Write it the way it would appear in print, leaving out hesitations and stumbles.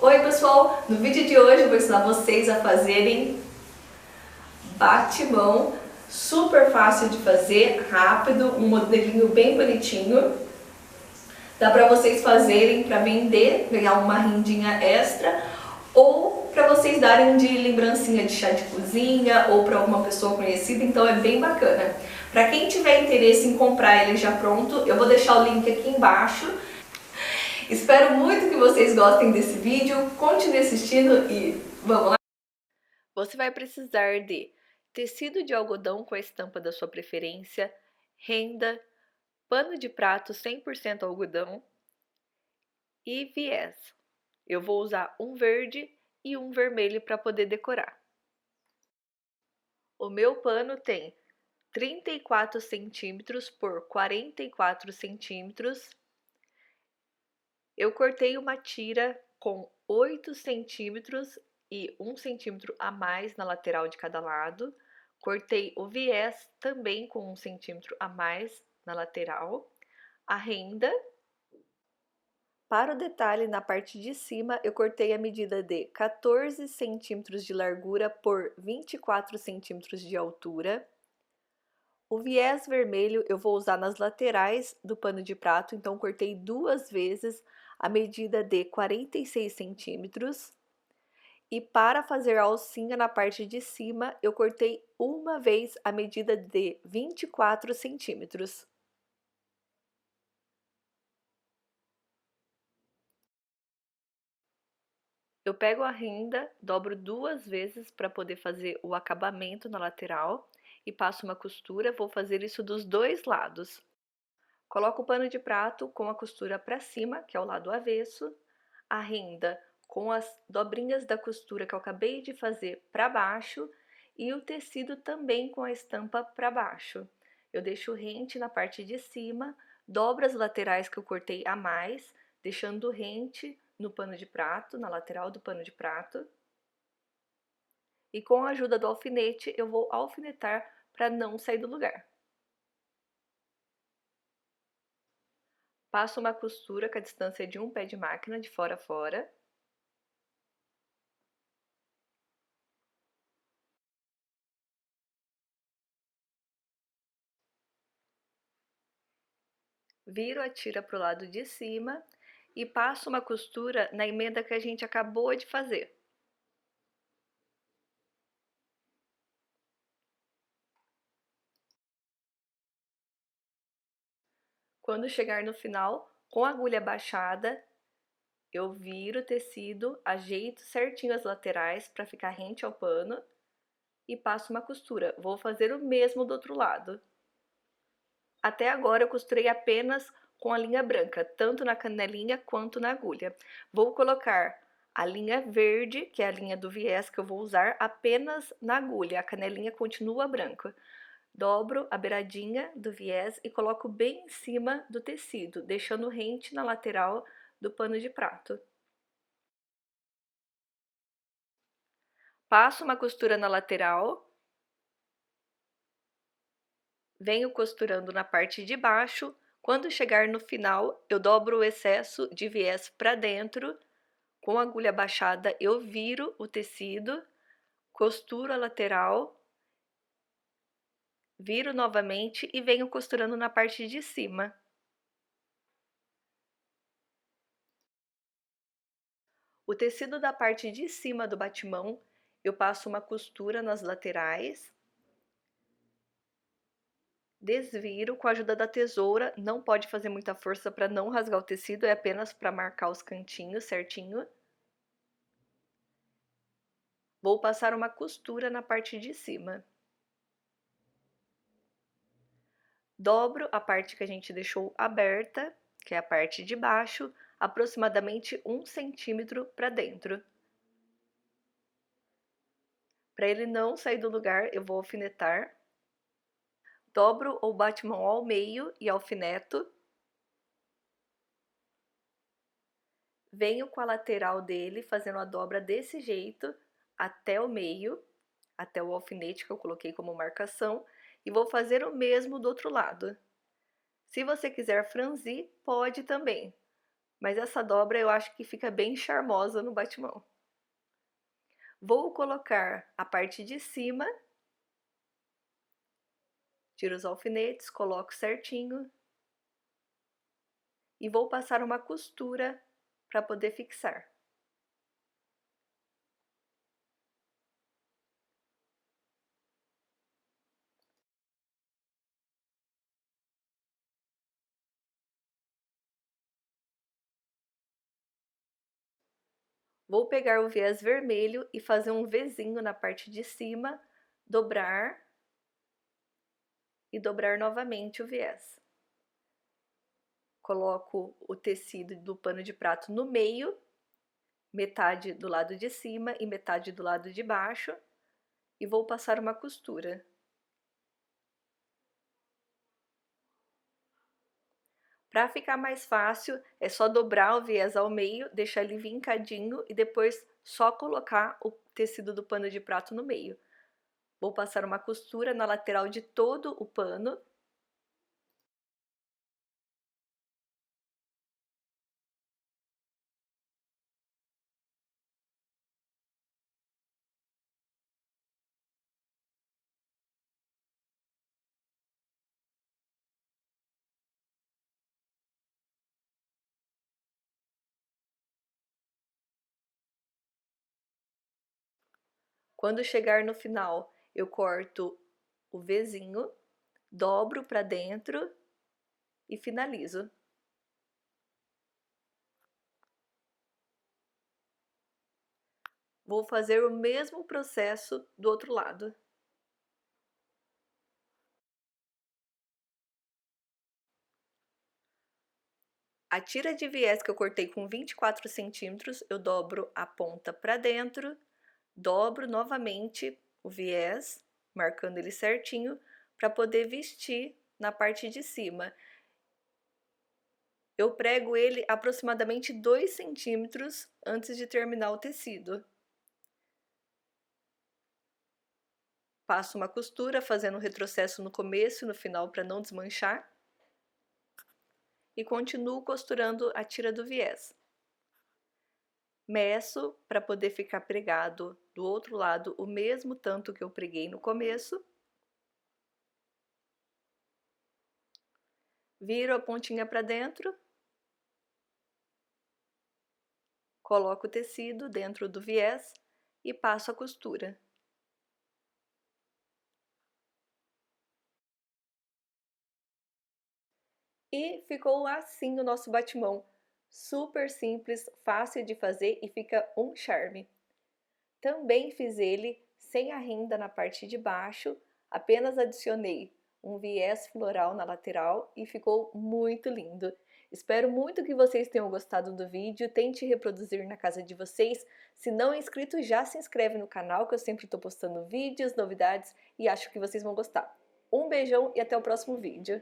Oi pessoal, no vídeo de hoje eu vou ensinar vocês a fazerem batimão, super fácil de fazer, rápido, um modelinho bem bonitinho. Dá pra vocês fazerem para vender, ganhar uma rendinha extra, ou para vocês darem de lembrancinha de chá de cozinha ou para alguma pessoa conhecida, então é bem bacana. Para quem tiver interesse em comprar ele já pronto, eu vou deixar o link aqui embaixo. Espero muito que vocês gostem desse vídeo, continue assistindo e vamos lá? Você vai precisar de tecido de algodão com a estampa da sua preferência, renda, pano de prato 100% algodão e viés. Eu vou usar um verde e um vermelho para poder decorar. O meu pano tem 34 centímetros por 44 centímetros. Eu cortei uma tira com 8 centímetros e 1 centímetro a mais na lateral de cada lado. Cortei o viés também com 1 centímetro a mais na lateral. A renda. Para o detalhe, na parte de cima, eu cortei a medida de 14 centímetros de largura por 24 centímetros de altura. O viés vermelho eu vou usar nas laterais do pano de prato, então cortei 2 vezes a medida de 46 centímetros. E para fazer a alcinha na parte de cima, eu cortei uma vez a medida de 24 centímetros. Eu pego a renda, dobro 2 vezes para poder fazer o acabamento na lateral e passo uma costura, vou fazer isso dos dois lados. Coloco o pano de prato com a costura para cima, que é o lado avesso, a renda com as dobrinhas da costura que eu acabei de fazer para baixo e o tecido também com a estampa para baixo. Eu deixo rente na parte de cima, dobro as laterais que eu cortei a mais, deixando rente no pano de prato, na lateral do pano de prato. E com a ajuda do alfinete, eu vou alfinetar para não sair do lugar. Passo uma costura com a distância de um pé de máquina, de fora a fora. Viro a tira para o lado de cima e passo uma costura na emenda que a gente acabou de fazer. Quando chegar no final, com a agulha baixada, eu viro o tecido, ajeito certinho as laterais para ficar rente ao pano e passo uma costura. Vou fazer o mesmo do outro lado. Até agora eu costurei apenas com a linha branca, tanto na canelinha quanto na agulha. Vou colocar a linha verde, que é a linha do viés que eu vou usar, apenas na agulha. A canelinha continua branca. Dobro a beiradinha do viés e coloco bem em cima do tecido, deixando rente na lateral do pano de prato. Passo uma costura na lateral. Venho costurando na parte de baixo. Quando chegar no final, eu dobro o excesso de viés para dentro. Com a agulha baixada, eu viro o tecido, costuro a lateral, viro novamente e venho costurando na parte de cima. O tecido da parte de cima do batimão, eu passo uma costura nas laterais, desviro com a ajuda da tesoura, não pode fazer muita força para não rasgar o tecido, é apenas para marcar os cantinhos certinho. Vou passar uma costura na parte de cima. Dobro a parte que a gente deixou aberta, que é a parte de baixo, aproximadamente 1 centímetro para dentro. Para ele não sair do lugar, eu vou alfinetar. Dobro o batimão ao meio e alfineto. Venho com a lateral dele, fazendo a dobra desse jeito, até o meio, até o alfinete que eu coloquei como marcação, e vou fazer o mesmo do outro lado. Se você quiser franzir, pode também, mas essa dobra eu acho que fica bem charmosa no batimão. Vou colocar a parte de cima, tiro os alfinetes, coloco certinho e vou passar uma costura para poder fixar. Vou pegar o viés vermelho e fazer um Vzinho na parte de cima, dobrar e dobrar novamente o viés. Coloco o tecido do pano de prato no meio, metade do lado de cima e metade do lado de baixo, e vou passar uma costura. Para ficar mais fácil, é só dobrar o viés ao meio, deixar ele vincadinho e depois só colocar o tecido do pano de prato no meio. Vou passar uma costura na lateral de todo o pano. Quando chegar no final, eu corto o Vzinho, dobro para dentro e finalizo. Vou fazer o mesmo processo do outro lado. A tira de viés que eu cortei com 24 centímetros, eu dobro a ponta para dentro, dobro novamente o viés, marcando ele certinho, para poder vestir na parte de cima. Eu prego ele aproximadamente 2 centímetros antes de terminar o tecido. Passo uma costura, fazendo um retrocesso no começo e no final para não desmanchar. E continuo costurando a tira do viés. Meço para poder ficar pregado do outro lado o mesmo tanto que eu preguei no começo. Viro a pontinha para dentro. Coloco o tecido dentro do viés e passo a costura. E ficou assim o nosso batimão. Super simples, fácil de fazer e fica um charme. Também fiz ele sem a renda na parte de baixo, apenas adicionei um viés floral na lateral e ficou muito lindo. Espero muito que vocês tenham gostado do vídeo, tente reproduzir na casa de vocês. Se não é inscrito, já se inscreve no canal que eu sempre estou postando vídeos, novidades e acho que vocês vão gostar. Um beijão e até o próximo vídeo.